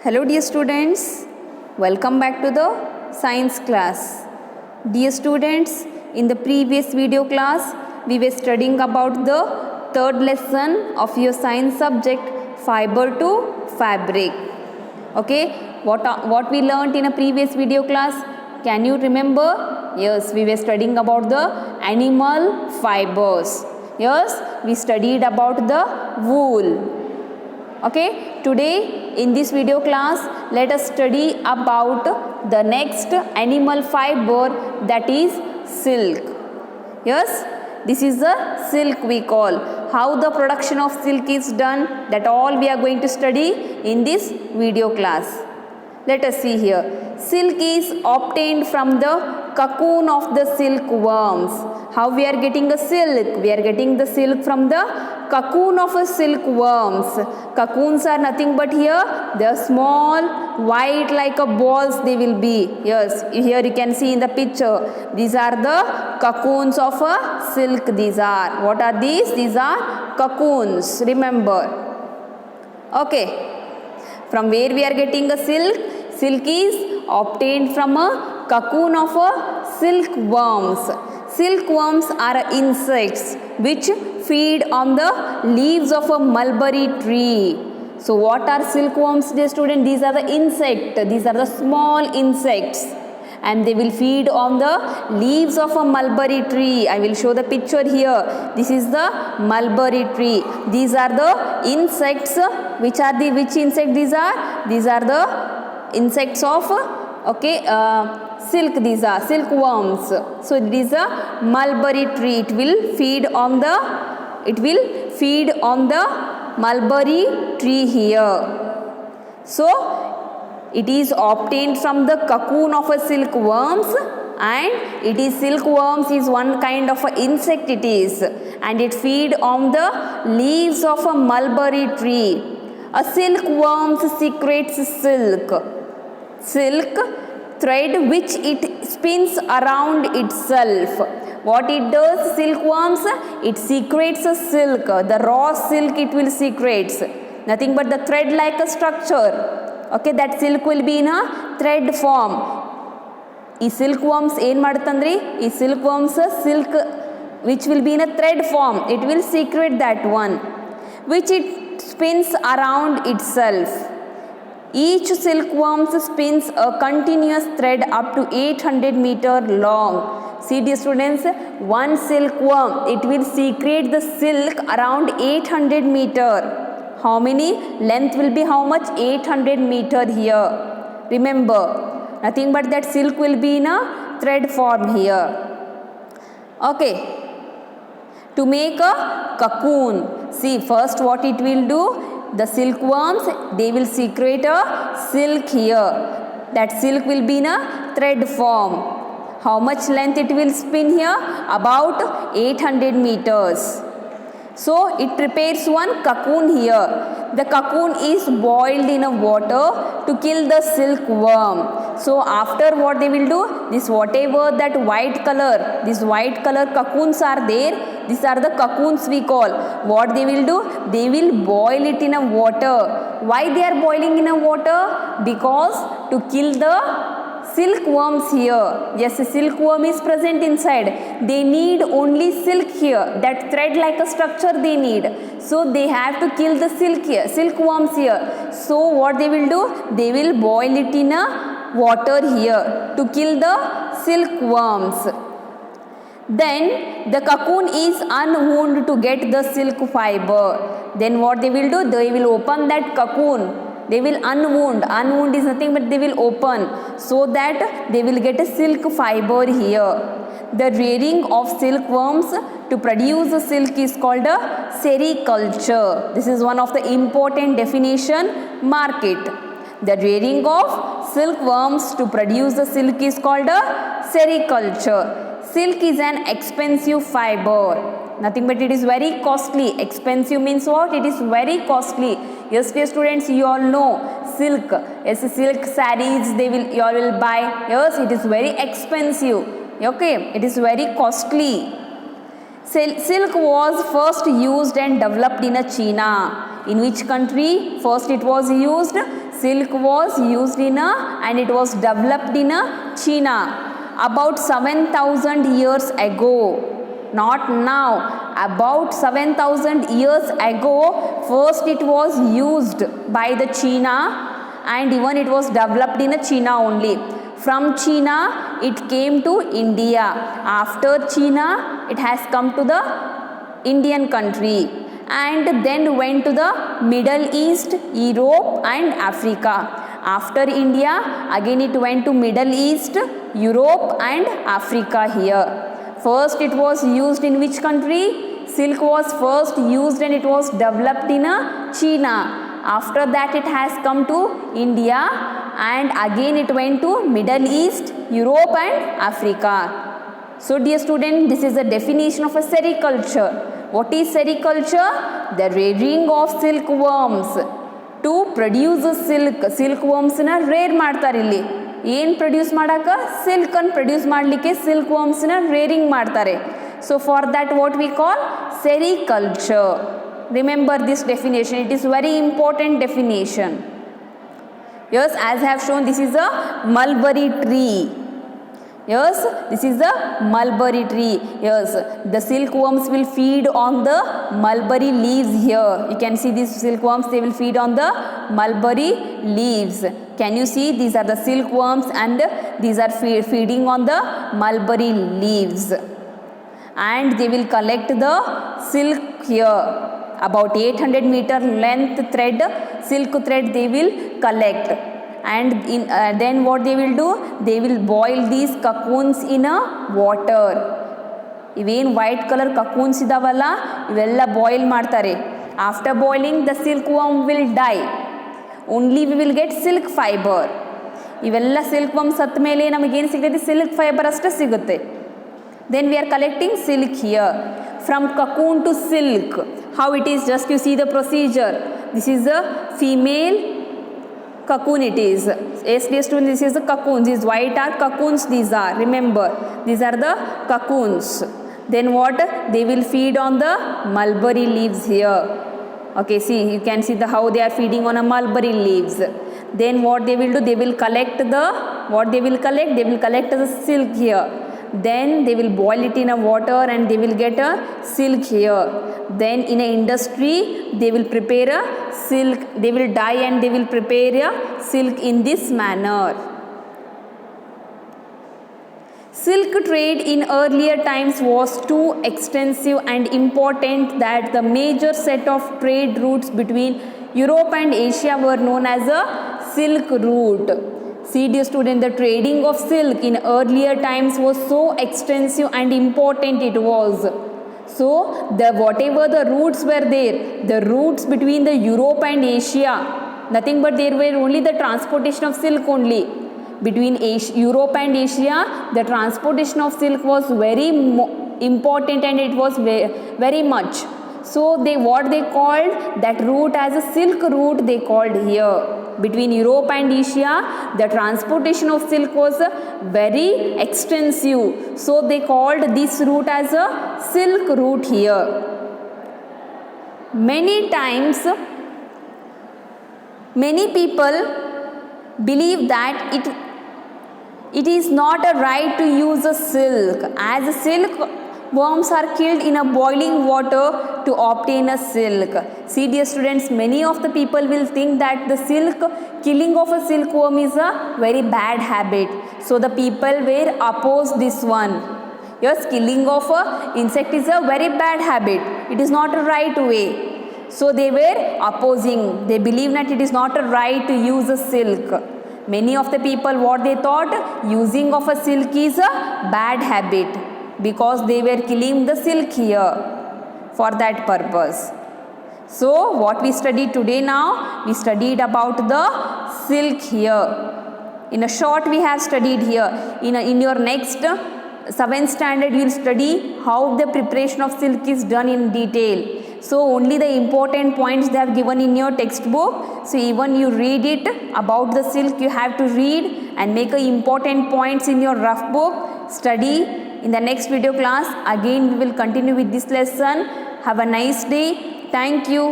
Hello dear students, welcome back to the science class. Dear students, in the previous video class we were studying about the third lesson of your science subject, fiber to fabric. Okay, what we learnt in a previous video class, can you remember? Yes, we were studying about the animal fibers. Yes, we studied about the wool. Okay, today in this video class let us study about the next animal fiber, that is silk. Yes, this is the silk we call. How the production of silk is done, that all we are going to study in this video class. Let us see here. Silk is obtained from the cocoon of the silkworms. How we are getting a silk? We are getting the silk from the cocoon of a silkworms. Cocoons are nothing but here, they are small, white like a balls they will be. Yes, here you can see in the picture. These are the cocoons of a silk. These are. What are these? These are cocoons. Remember. Okay. From where we are getting a silk? Silk is obtained from a cocoon of a silkworms. Silkworms are insects which feed on the leaves of a mulberry tree. So what are silkworms, dear student? These are the insects. These are the small insects and they will feed on the leaves of a mulberry tree. I will show the picture here. This is the mulberry tree. These are the insects. Which insect these are? These are the insects of silk. These are silkworms. So it is a mulberry tree. It will feed on the mulberry tree here. So it is obtained from the cocoon of a silkworms, and silkworms is one kind of a insect it is, and it feed on the leaves of a mulberry tree. A silkworm secretes silk thread which it spins around itself. What it does, silkworms? It secretes a silk. The raw silk it will secretes. Nothing but the thread like a structure. Okay, that silk will be in a thread form. ಈ silkworms ಏನು ಮಾಡುತ್ತಂದ್ರಿ? ಈ silkworms silk which will be in a thread form. It will secrete that one, which it spins around itself. Each silkworm spins a continuous thread up to 800 meter long. See dear students, one silkworm, it will secrete the silk around 800 meter. How many? Length will be how much? 800 meter here. Remember, nothing but that silk will be in a thread form here. Okay. To make a cocoon, see first what it will do, the silkworms, they will secrete a silk here. That silk will be in a thread form. How much length it will spin here? About 800 meters. So it prepares one cocoon here. The cocoon is boiled in a water to kill the silkworm. So after what they will do, this whatever that white color cocoons are there, these are the cocoons we call. What they will do, they will boil it in a water. Why they are boiling in a water? Because to kill the silkworms here. Yes, a silkworm is present inside. They need only silk here. That thread like a structure they need. So they have to kill the silkworms here. So what they will do? They will boil it in a water here to kill the silkworms. Then the cocoon is unwound to get the silk fiber. Then what they will do? They will open that cocoon. They will unwound. Unwound is nothing but they will open so that they will get a silk fiber here. The rearing of silkworms to produce a silk is called a sericulture. This is one of the important definition. Mark it. The rearing of silkworms to produce the silk is called a sericulture. Silk is an expensive fiber. Nothing but it is very costly. Expensive means what? It is very costly. Yes, dear students, you all know silk. Yes, silk sarees you all will buy. Yes, it is very expensive. Okay, it is very costly. Silk was first used and developed in China. In which country? First it was used. silk was used in and it was developed in China about 7,000 years ago. Not now, about 7,000 years ago first it was used by the China, and even it was developed in China only. From China it came to India. After China it has come to the Indian country, and then went to the Middle East, Europe and Africa. After India again it went to Middle East, Europe and Africa here. First it was used in which country? Silk was first used and it was developed in China. After that it has come to India, and again it went to Middle East, Europe and Africa. So dear student, this is the definition of a sericulture. What is sericulture? The rearing of silkworms to produce silk. Silkworms na rear ಮಾಡ್ತಾರೆ ಇಲ್ಲಿ. ಏನು produce ಮಾಡಾಕ? Silk ಅನ್ನು produce ಮಾಡಲಿಕ್ಕೆ ಸಿಲ್ಕ್ವರ್ಮ್ಸ್ ನ rearing ಮಾಡ್ತಾರೆ. So for that what we call sericulture. Remember this definition, it is very important definition. Yes, as I have shown, this is a mulberry tree. Yes, this is a mulberry tree. Yes, the silkworms will feed on the mulberry leaves here. You can see these silkworms, they will feed on the mulberry leaves. Can you see? These are the silkworms and these are feeding on the mulberry leaves. And they will collect the silk here. About 800 meter length thread, silk thread they will collect, and then what they will do, they will boil these cocoons in a water. Even white color cocoons idavalla ivella boil ಮಾಡ್ತಾರೆ. After boiling the silkworm will die, only we will get silk fiber. ಇವೆಲ್ಲ silkworm ಸತ್ತ ಮೇಲೆ ನಮಗೆ ಏನು ಸಿಗುತ್ತೆ? silk fiber ಅಷ್ಟೇ ಸಿಗುತ್ತೆ. Then we are collecting silk here. From cocoon to silk, how it is, just you see the procedure. This is a female cocoon it is. Yes dear students, this is the cocoons. These white are cocoons, these are, remember, these are the cocoons. Then what? They will feed on the mulberry leaves here. Okay, see, you can see the how they are feeding on a mulberry leaves. Then what they will do, they will collect the, what they will collect? They will collect the silk here. Then they will boil it in a water and they will get a silk here. Then in a industry they will prepare a silk, they will dye and they will prepare a silk in this manner. Silk trade in earlier times was too extensive and important that the major set of trade routes between Europe and Asia were known as a silk route. See dear student, the trading of silk in earlier times was so extensive and important it was. So the whatever the routes were there, the routes between the Europe and Asia, nothing but there were only the transportation of silk only. Between Europe and Asia, the transportation of silk was very important and it was very much. So they what they called that route as a silk route they called here. Between Europe and Asia, the transportation of silk was very extensive. So they called this route as a silk route here. Many times, many people believe that it is not a right to use a silk, as a silk worms are killed in a boiling water to obtain a silk. See dear students, many of the people will think that the silk, killing of a silkworm is a very bad habit. So the people will oppose this one. Yes, killing of a insect is a very bad habit. It is not a right way. So they were opposing. They believe that it is not a right to use a silk. Many of the people what they thought, using of a silk is a bad habit, because they were killing the silk here for that purpose. So what we studied today now, we studied about the silk here. In a short we have studied here. In your next 7th standard you will study how the preparation of silk is done in detail. So only the important points they have given in your textbook. So even you read it about the silk, you have to read and make important points in your rough book. Study. In the next video class, again we will continue with this lesson. Have a nice day. Thank you.